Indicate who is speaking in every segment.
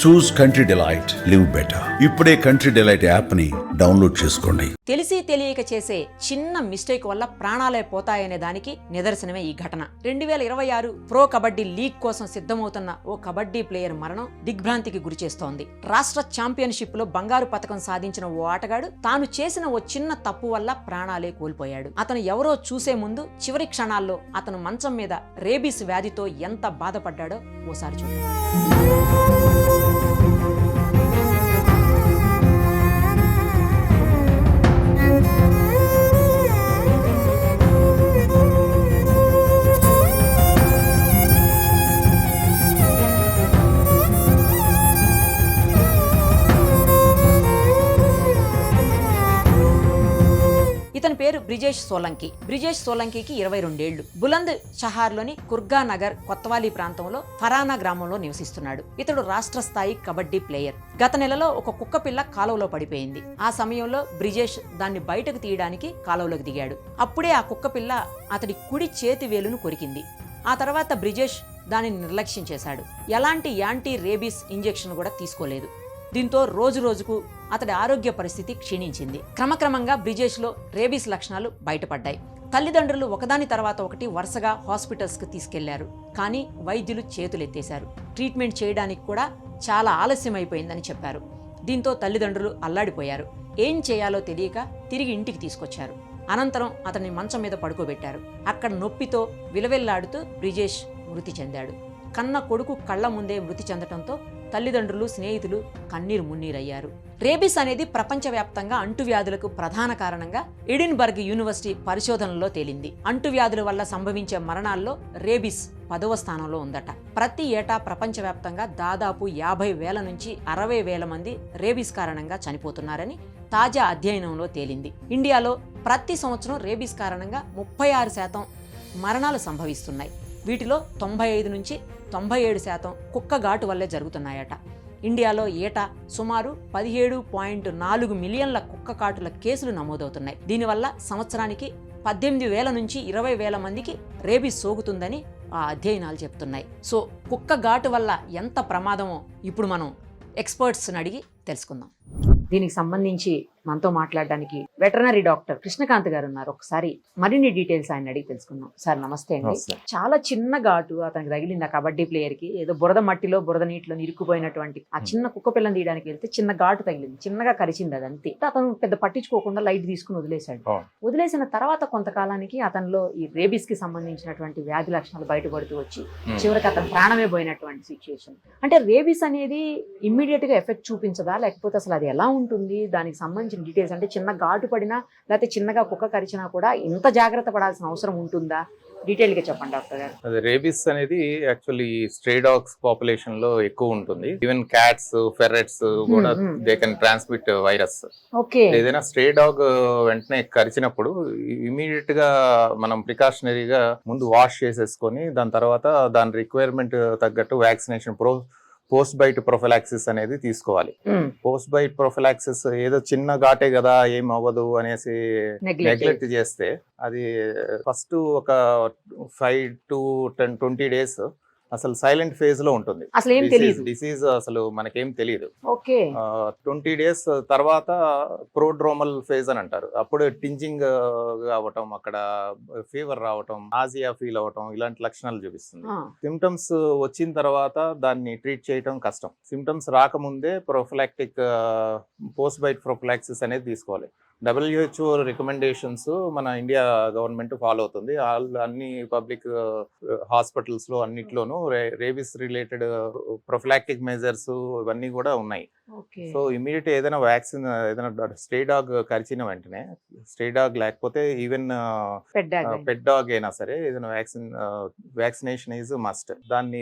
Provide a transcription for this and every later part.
Speaker 1: చూస్ country delight, live better. ఇప్పుడే country delight app ని download చేసుకోండి.
Speaker 2: తెలిసి తెలియక చేసే చిన్న మిస్టేక్ వల్ల ప్రాణాలే పోతాయనే దానికి నిదర్శనమే ఈ ఘటన. 2026 ప్రో కబడ్డీ లీగ్ కోసం సిద్ధమవుతున్న ఓ కబడ్డీ ప్లేయర్ మరణం దిగ్భ్రాంతికి గురిచేస్తోంది. రాష్ట్ర ఛాంపియన్షిప్ లో బంగారు పతకం సాధించిన ఓ ఆటగాడు తాను చేసిన ఓ చిన్న తప్పు వల్ల ప్రాణాలే కోల్పోయాడు. అతను ఎవరో చూసే ముందు చివరి క్షణాల్లో అతను మంచం మీద రేబీస్ వ్యాధితో ఎంత బాధపడ్డాడో ఓసారి చూద్దాం. ఇతని పేరు బ్రిజేష్ సోలంకి. బ్రిజేష్ సోలంకికి 22 ఏళ్లు. బులంద్ షహార్లోని కుర్గా నగర్ కొత్తవాలి ప్రాంతంలో ఫరానా గ్రామంలో నివసిస్తున్నాడు. ఇతడు రాష్ట్ర స్థాయి కబడ్డీ ప్లేయర్. గత నెలలో ఒక కుక్క పిల్ల కాలువలో పడిపోయింది. ఆ సమయంలో బ్రిజేష్ దాన్ని బయటకు తీయడానికి కాలువలోకి దిగాడు. అప్పుడే ఆ కుక్క పిల్ల అతడి కుడి చేతి వేలును కొరికింది. ఆ తర్వాత బ్రిజేష్ దానిని నిర్లక్ష్యం చేశాడు. ఎలాంటి యాంటీ రేబీస్ ఇంజెక్షన్ కూడా తీసుకోలేదు. దీంతో రోజు రోజుకు అతడి ఆరోగ్య పరిస్థితి క్షీణించింది. క్రమక్రమంగా బ్రిజేష్ లో రేబీస్ లక్షణాలు బయటపడ్డాయి. తల్లిదండ్రులు ఒకదాని తర్వాత ఒకటి వరుసగా హాస్పిటల్స్ కు తీసుకెళ్లారు. కానీ వైద్యులు చేతులెత్తేశారు. ట్రీట్మెంట్ చేయడానికి కూడా చాలా ఆలస్యం అయిపోయిందని చెప్పారు. దీంతో తల్లిదండ్రులు అల్లాడిపోయారు. ఏం చేయాలో తెలియక తిరిగి ఇంటికి తీసుకొచ్చారు. అనంతరం అతన్ని మంచం మీద పడుకోబెట్టారు. అక్కడ నొప్పితో విలవెల్లాడుతూ బ్రిజేష్ మృతి చెందాడు. కన్న కొడుకు కళ్ల ముందే మృతి చెందటంతో తల్లిదండ్రులు, స్నేహితులు కన్నీరు మున్నీరయ్యారు. రేబీస్ అనేది ప్రపంచవ్యాప్తంగా అంటువ్యాధులకు ప్రధాన కారణంగా ఎడిన్బర్గ్ యూనివర్సిటీ పరిశోధనలో తేలింది. అంటువ్యాధుల వల్ల సంభవించే మరణాల్లో రేబీస్ 10వ స్థానంలో ఉందట. ప్రతి ఏటా ప్రపంచవ్యాప్తంగా దాదాపు 50,000 నుంచి 60,000 మంది రేబీస్ కారణంగా చనిపోతున్నారని తాజా అధ్యయనంలో తేలింది. ఇండియాలో ప్రతి సంవత్సరం రేబీస్ కారణంగా 36% మరణాలు సంభవిస్తున్నాయి. వీటిలో 95 నుంచి 97% కుక్క ఘాటు వల్లే జరుగుతున్నాయట. ఇండియాలో ఏటా సుమారు 17.4 మిలియన్ల కుక్క కాటుల కేసులు నమోదవుతున్నాయి. దీనివల్ల సంవత్సరానికి 18,000 నుంచి 20,000 మందికి రేబీస్ సోకుతుందని ఆ అధ్యయనాలు చెప్తున్నాయి. సో కుక్క ఘాటు వల్ల ఎంత ప్రమాదమో ఇప్పుడు మనం ఎక్స్పర్ట్స్ని అడిగి తెలుసుకుందాం. దీనికి సంబంధించి మనతో మాట్లాడడానికి వెటర్నరీ డాక్టర్ కృష్ణకాంత్ గారు ఉన్నారు. ఒకసారి మరిన్ని డీటెయిల్స్ ఆయన అడిగి తెలుసుకుందాం. సార్ నమస్తే అండి. చాలా చిన్న ఘాటు అతనికి తగిలింది. ఆ కబడ్డీ ప్లేయర్ కి ఏదో బురద మట్టిలో బురద నీటిలో ఇరుక్కుపోయినటువంటి ఆ చిన్న కుక్క పిల్లని తీయడానికి వెళ్తే చిన్న ఘాటు తగిలింది. చిన్నగా కరిచింది. అదంతే. అతను పెద్ద పట్టించుకోకుండా లైట్ తీసుకుని వదిలేశాడు. వదిలేసిన తర్వాత కొంతకాలానికి అతనిలో ఈ రేబీస్ కి సంబంధించినటువంటి వ్యాధి లక్షణాలు బయటపడుతూ వచ్చి చివరికి అతను ప్రాణమే పోయినటువంటి సిచ్యుయేషన్. అంటే రేబీస్ అనేది ఇమ్మీడియట్ గా ఎఫెక్ట్ చూపించదా, లేకపోతే అసలు అది ఎలా ఉంటుంది? దానికి సంబంధించిన డీటెయిల్స్, అంటే చిన్న ఘాటు పడినా లేకపోతే చిన్నగా కుక్క కరిచినా కూడా ఇంత జాగ్రత్త పడాల్సిన అవసరం ఉంటుందా? డీటెయిల్ గా చెప్పండి డాక్టర్ గారు.
Speaker 3: అదే రేబీస్ అనేది యాక్చువల్లీ స్ట్రే డాగ్స్ పాపులేషన్ లో ఎక్కువ ఉంటుంది. ఈవెన్ క్యాట్స్, ఫెర్రెట్స్ కూడా they can transmit virus.
Speaker 2: Okay.
Speaker 3: ఏదైనా స్ట్రే డాగ్ వెంటనే కరిచినప్పుడు ఇమీడియట్ గా మనం ప్రికాషనరీగా ముందు వాష్ చేసేసుకొని దాని తర్వాత దాని రిక్వైర్మెంట్ తగ్గట్టు వ్యాక్సినేషన్ పోస్ట్ బైట్ ప్రొఫిలాక్సిస్ అనేది తీసుకోవాలి. పోస్ట్ బైట్ ప్రొఫిలాక్సిస్ ఏదో చిన్న ఘాటే కదా ఏం అవ్వదు అనేసి నెగ్లెక్ట్ చేస్తే అది ఫస్ట్ ఒక 5 to 20 days అసలు సైలెంట్ ఫేజ్ లో ఉంటుంది. డిసీజ్ అసలు మనకేం తెలియదు. 20 days తర్వాత ప్రోడ్రోమల్ ఫేజ్ అని అంటారు. అప్పుడు టింజింగ్ అవటం, అక్కడ ఫీవర్ రావటం, నాజియా ఫీల్ అవటం, ఇలాంటి లక్షణాలు చూపిస్తుంది. సిమ్టమ్స్ వచ్చిన తర్వాత దాన్ని ట్రీట్ చేయటం కష్టం. సిమ్టమ్స్ రాకముందే ప్రొఫిలాక్టిక్ పోస్ట్ బైట్ ప్రొఫిలాక్సిస్ అనేది తీసుకోవాలి. WHO రికమెండేషన్స్ మన ఇండియా గవర్నమెంట్ ఫాలో అవుతుంది. అన్ని పబ్లిక్ హాస్పిటల్స్ లో అన్నిట్లోనూ రేబీస్ రిలేటెడ్ ప్రొఫిలాక్టిక్ మెజర్స్ ఇవన్నీ కూడా ఉన్నాయి. సో ఇమీడియట్ ఏదైనా వ్యాక్సిన్, ఏదైనా స్ట్రే డాగ్ కరిచిన వెంటనే, స్ట్రే డాగ్ లేకపోతే ఈవెన్ పెట్ డాగ్ అయినా సరే ఏదైనా వ్యాక్సినేషన్ ఈజ్ మస్ట్. దాన్ని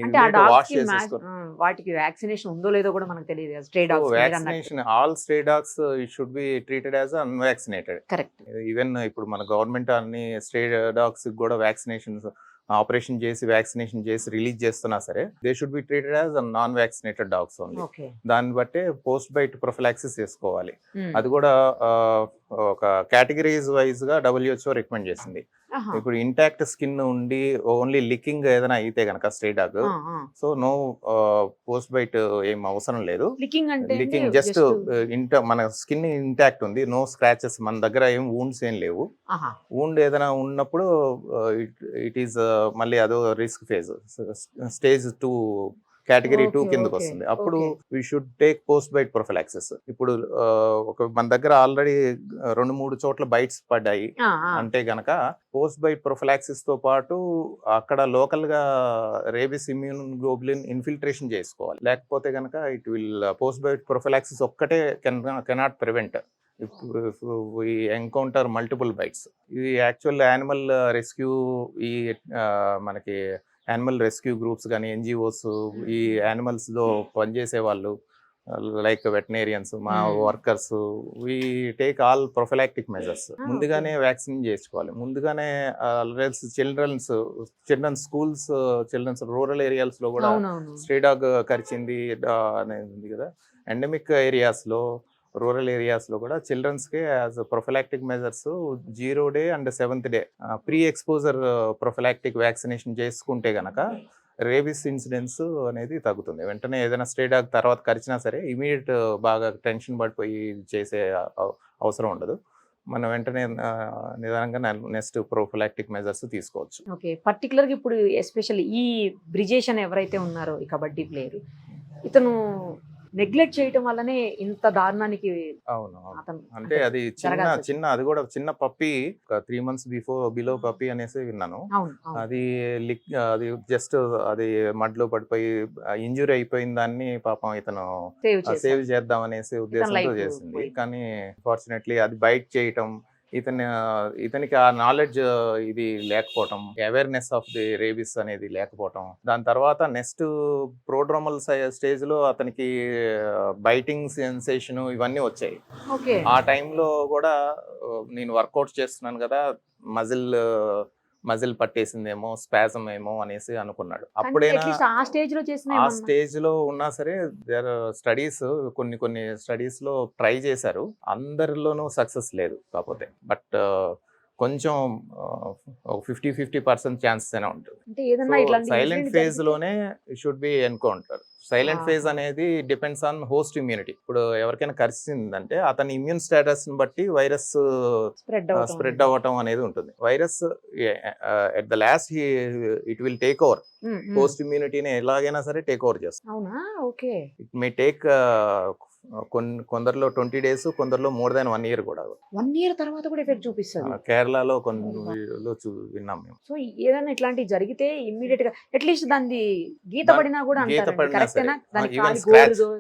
Speaker 3: వాష్ చేసేసుకోవాలి.
Speaker 2: వాటికి వ్యాక్సినేషన్ ఉందో లేదో కూడా మనకు తెలియదు. Stray dogs
Speaker 3: vaccination, all stray dogs should be treated as unvaccinated.
Speaker 2: Correct.
Speaker 3: Even ఇప్పుడు మన గవర్నమెంట్ అన్ని స్ట్రే డాగ్స్ కూడా వ్యాక్సినేషన్స్ ఆపరేషన్ చేసి వ్యాక్సినేషన్ చేసి రిలీజ్ చేస్తున్నా సరే they should be treated as non vaccinated dogs only. దాన్ని బట్టే పోస్ట్ బైట్ ప్రొఫిలాక్సిస్ చేసుకోవాలి. అది కూడా ఒక కేటగిరీస్ వైజ్ గా WHO రికమెండ్ చేసింది.
Speaker 2: ఆహా.
Speaker 3: ఇప్పుడు ఇంటాక్ట్ స్కిన్ ఉండి ఓన్లీ లిక్కింగ్ ఏదైనా అయితే గనక స్ట్రే డాగ్,
Speaker 2: ఆ, ఆ.
Speaker 3: సో నో పోస్ట్ బైట్ ఏం అవసరం లేదు.
Speaker 2: లికింగ్ అంటే
Speaker 3: లికింగ్ జస్ట్ మన స్కిన్ ఇంటాక్ట్ ఉంది, నో స్క్రాచెస్, మన దగ్గర ఏం వూండ్స్ ఏం లేవు.
Speaker 2: ఆహా.
Speaker 3: వూండ్ ఏదైనా ఉన్నప్పుడు ఇట్ ఈస్ మళ్ళీ అదో risk phase, stage 2 category 2
Speaker 2: Okay,
Speaker 3: కిందకు
Speaker 2: okay,
Speaker 3: వస్తుంది. అప్పుడు
Speaker 2: okay.
Speaker 3: We should take post bite prophylaxis. ఇప్పుడు మన దగ్గర ఆల్రెడీ 2-3 చోట్ల బైట్స్ పడ్డాయి
Speaker 2: ఆ, ఆ.
Speaker 3: అంటే గనక పోస్ట్ బైట్ ప్రొఫిలాక్సిస్ తో పాటు అక్కడ లోకల్ గా రేబిస్ ఇమ్యూన్ గ్లోబులిన్ ఇన్ఫిల్ట్రేషన్ చేసుకోవాలి. లేకపోతే గనక it will post bite prophylaxis ఒక్కటే cannot prevent if we encounter multiple bites. ఇది యాక్చువల్ యానిమల్ రెస్క్యూ, ఈ మనకి యానిమల్ రెస్క్యూ గ్రూప్స్ కానీ ఎన్జిఓస్, ఈ యానిమల్స్ లో పనిచేసే వాళ్ళు లైక్ వెటనరియన్స్, మా workers, we take all prophylactic measures. ముందుగానే వ్యాక్సిన్ చేసుకోవాలి. ముందుగానే childrens schools, childrens rural areas లో కూడా స్ట్రే డాగ్ కరిచింది అనేది ఉంది కదా. ఎండమిక్ ఏరియాస్ లో, రూరల్ ఏరియాస్ లో కూడా చిల్డ్రన్స్ కి as prophylactic measures 0 day and 7th day pre exposure prophylactic vaccination చేసుకుంటే గనక రేబిస్ ఇన్సిడెన్స్ అనేది తగ్గుతుంది. వెంటనే ఏదైనా స్ట్రే డాగ్ తర్వాత కరిచినా సరే ఇమీడియట్ బాగా టెన్షన్ పడిపోయి చేసే అవసరం ఉండదు. మనం వెంటనే నిదానంగా నెక్స్ట్ ప్రొఫిలాక్టిక్ మెజర్స్ తీసుకోవచ్చు.
Speaker 2: ఓకే, పర్టికులర్గా ఇప్పుడు ఎస్పెషల్లీ ఈ బ్రిజేష్ అని ఎవరైతే ఉన్నారో ఈ కబడ్డీ ప్లేయర్, ఇతను నెగ్లెక్ట్ చేయటం వల్లనే ఇంత దారుణానికి
Speaker 3: అవును,
Speaker 2: అతను
Speaker 3: అంటే అది చిన్న అది కూడా చిన్న పప్పి, 3 months బిలో పప్పి అనేసి విన్నాను. అది జస్ట్ అది మడ్లో పడిపోయి ఇంజురీ అయిపోయిన దాన్ని పాపం ఇతను సేవ్ చేద్దాం అనేసి ఉద్దేశంతో చేసింది. కానీ ఫార్చునేట్లీ అది బైట్ చేయటం, ఇతనికి ఆ నాలెడ్జ్ ఇది లేకపోవటం, అవేర్నెస్ ఆఫ్ ది రేబిస్ అనేది లేకపోవటం, దాని తర్వాత నెక్స్ట్ ప్రోడ్రోమల్ స్టేజ్ లో అతనికి బైటింగ్ సెన్సేషన్ ఇవన్నీ వచ్చాయి. ఆ టైంలో కూడా నేను వర్కౌట్ చేస్తున్నాను కదా, మజిల్ పట్టేసిందేమో, స్పాజం ఏమో అనేసి అనుకున్నాడు. అప్పుడైనా ఆ స్టేజ్ లో ఉన్నా సరే దేర్ స్టడీస్, కొన్ని స్టడీస్ లో ట్రై చేశారు, అందరిలోనూ సక్సెస్ లేదు. కాకపోతే బట్ కొంచెం 50% ఛాన్సెస్ అయినా ఉంటుంది. సైలెంట్ ఫేజ్ లోనే should be encounter. Silent phase అనేది డిపెండ్స్ ఆన్ హోస్ట్ ఇమ్యూనిటీ. ఇప్పుడు ఎవరికైనా కరిచిందంటే అతని ఇమ్యూన్ స్టేటస్ ని బట్టి వైరస్ స్ప్రెడ్ అవ్వటం అనేది ఉంటుంది. Virus at the last it will take over. Host ఇమ్యూనిటీని ఎలాగైనా సరే టేక్ ఓవర్ చేస్తుంది. ఇట్ మే టేక్ కొందరిలో 20 days, కొందరిలో more than 1 year కూడా.
Speaker 2: 1 year తర్వాత కూడా ఎఫెక్ట్ చూపిస్తుంది.
Speaker 3: కేరళలో కొన్ని విన్నాం మేము.
Speaker 2: సో ఏదైనా ఇట్లాంటివి జరిగితే ఇమ్మీడియట్ గా అట్లీస్ట్ దాన్ని గీత పడినా కూడా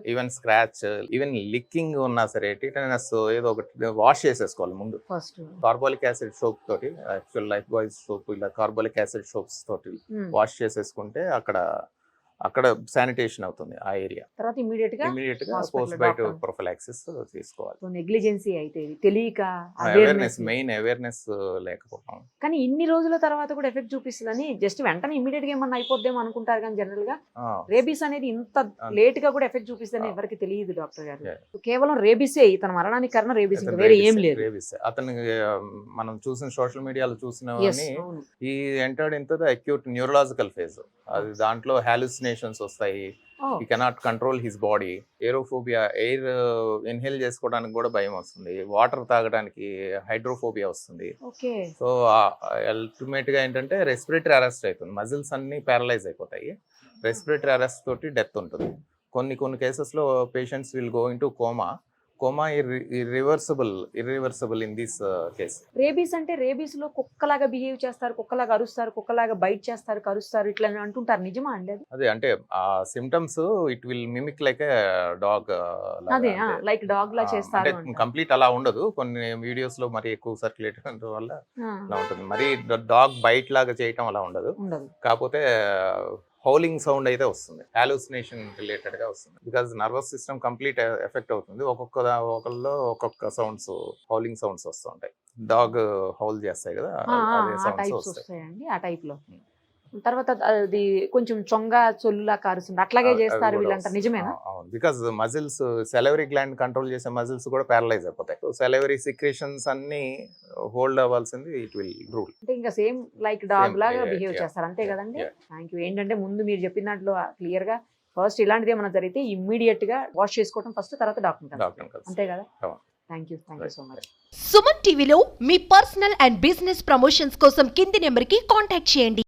Speaker 3: ఈవెన్ స్క్రాచ్, ఈవెన్ లిక్కింగ్ ఉన్నా సరే టిటనస్ ఏదో ఒకటి వాష్ చేసేసుకోవాలి ముందు. ఫస్ట్ కార్బోలిక్ యాసిడ్ సోప్ తోటి, యాక్చువల్ లైఫ్ బాయ్ సోప్, ఇలా కార్బోలిక్ యాసిడ్ సోప్స్ తోటి వాష్ చేసేసుకుంటే అక్కడ శానిటేషన్ అవుతుంది ఆ ఏరియా. తర్వాత ఇమీడియట్ గా పోస్ట్ బైట్ ప్రొఫిలాక్సిస్ తీసుకోవాలి. సో నెగ్లిజెన్సీ అయితే తెలియక, మెయిన్ అవేర్నెస్ లేకపోవడం. కానీ ఇన్ని రోజుల తర్వాత కూడా ఎఫెక్ట్ చూపిస్తుందని జస్ట్ వెంటనే ఇమీడియట్ గా ఏమన్నా అయిపోద్దేమో అనుకుంటారు, కానీ జనరల్ గా రేబీస్ అనేది ఇంత లేట్ గా కూడా ఎఫెక్ట్ చూపిస్తుందని ఎవరికి తెలియదు డాక్టర్ గారు. కేవలం రేబీసే ఇతన మరణానికి కారణం రేబీస్, వేరే ఏం లేదు. రేబీస్ అతను మనం చూసిన సోషల్ మీడియాలో చూసిన ఈ entered in to the acute neurological phase. అది దాంట్లో హాలుసినేషన్స్ వస్తాయి, he cannot control his body, aerophobia, air inhale చేసుకోవడానికి కూడా భయం వస్తుంది, వాటర్ తాగడానికి హైడ్రోఫోబియా వస్తుంది. సో అల్టిమేట్ గా ఏంటంటే రెస్పిరేటరీ అరెస్ట్ అవుతుంది, మజిల్స్ అన్ని ప్యారలైజ్ అయిపోతాయి, రెస్పిరేటరీ అరెస్ట్ తోటి డెత్ ఉంటుంది. కొన్ని కేసెస్ లో patients will go in to coma irreversible in this case. Rabies అంటే రేబీస్ లో కుక్కలాగా బిహేవ్ చేస్తారు, కుక్కలాగా అరుస్తారు, కుక్కలాగా బైట్ చేస్తారు, కరుస్తారు, ఇట్లా అంటుంటారు, నిజమా అండి అది? అదే అంటే ఆ symptoms it will mimic like A dog. అదే లైక్ డాగ్ లా చేస్తారు. కంప్లీట్ అలా ఉండదు, కొన్ని వీడియోస్ లో మరి ఎక్కువ సర్క్యులేట్ అవడం వల్ల అలా ఉంటుంది. మరి డాగ్ బైట్ లాగా చేయటం అలా ఉండదు. కాకపోతే హౌలింగ్ సౌండ్ అయితే వస్తుంది, హాలుసినేషన్ రిలేటెడ్ గా వస్తుంది. Because nervous system complete effect అవుతుంది. ఒకళ్ళలో ఒక్కొక్క సౌండ్స్, హౌలింగ్ సౌండ్స్ వస్తూ ఉంటాయి. డాగ్ హౌల్ చేస్తాయి కదా, అదే సౌండ్స్ వస్తాయి ఆ టైప్ లో.
Speaker 2: తర్వాత అది కొంచెం చొంగ చొల్లులా కారుస్తుంది అట్లాగే చేస్తారు వీళ్ళంటారు, నిజమేనా?
Speaker 3: అవును, because muscles salivary gland control చేసే మజిల్స్ కూడా ప్యారలైజ్ అయిపోతాయి. సో సెలవరీ సిక్రేషన్స్ అన్ని హోల్డ్ అవ్వాల్సింది ఇట్ విల్ రూల్.
Speaker 2: అంటే ఇంకా సేమ్ లైక్ డాగ్ లాగా
Speaker 3: yeah,
Speaker 2: బిహేవ్
Speaker 3: yeah,
Speaker 2: చేస్తారు, అంతే కదండి?
Speaker 3: yeah.
Speaker 2: Thank you. ఏంటంటే ముందు మీరు చెప్పిన దాంట్లో క్లియర్ గా ఫస్ట్ ఇలాంటిది ఏమైనా జరిగితే ఇమ్మీడియట్ గా వాష్ చేసుకోవడం ఫస్ట్, తర్వాత డాక్టర్ అంతే కదా?
Speaker 3: అవును.
Speaker 2: Thank you so much.
Speaker 4: Suman టీవీలో మీ పర్సనల్ అండ్ బిజినెస్ ప్రమోషన్స్ కోసం కింది నెంబర్కి కాంటాక్ట్ చేయండి.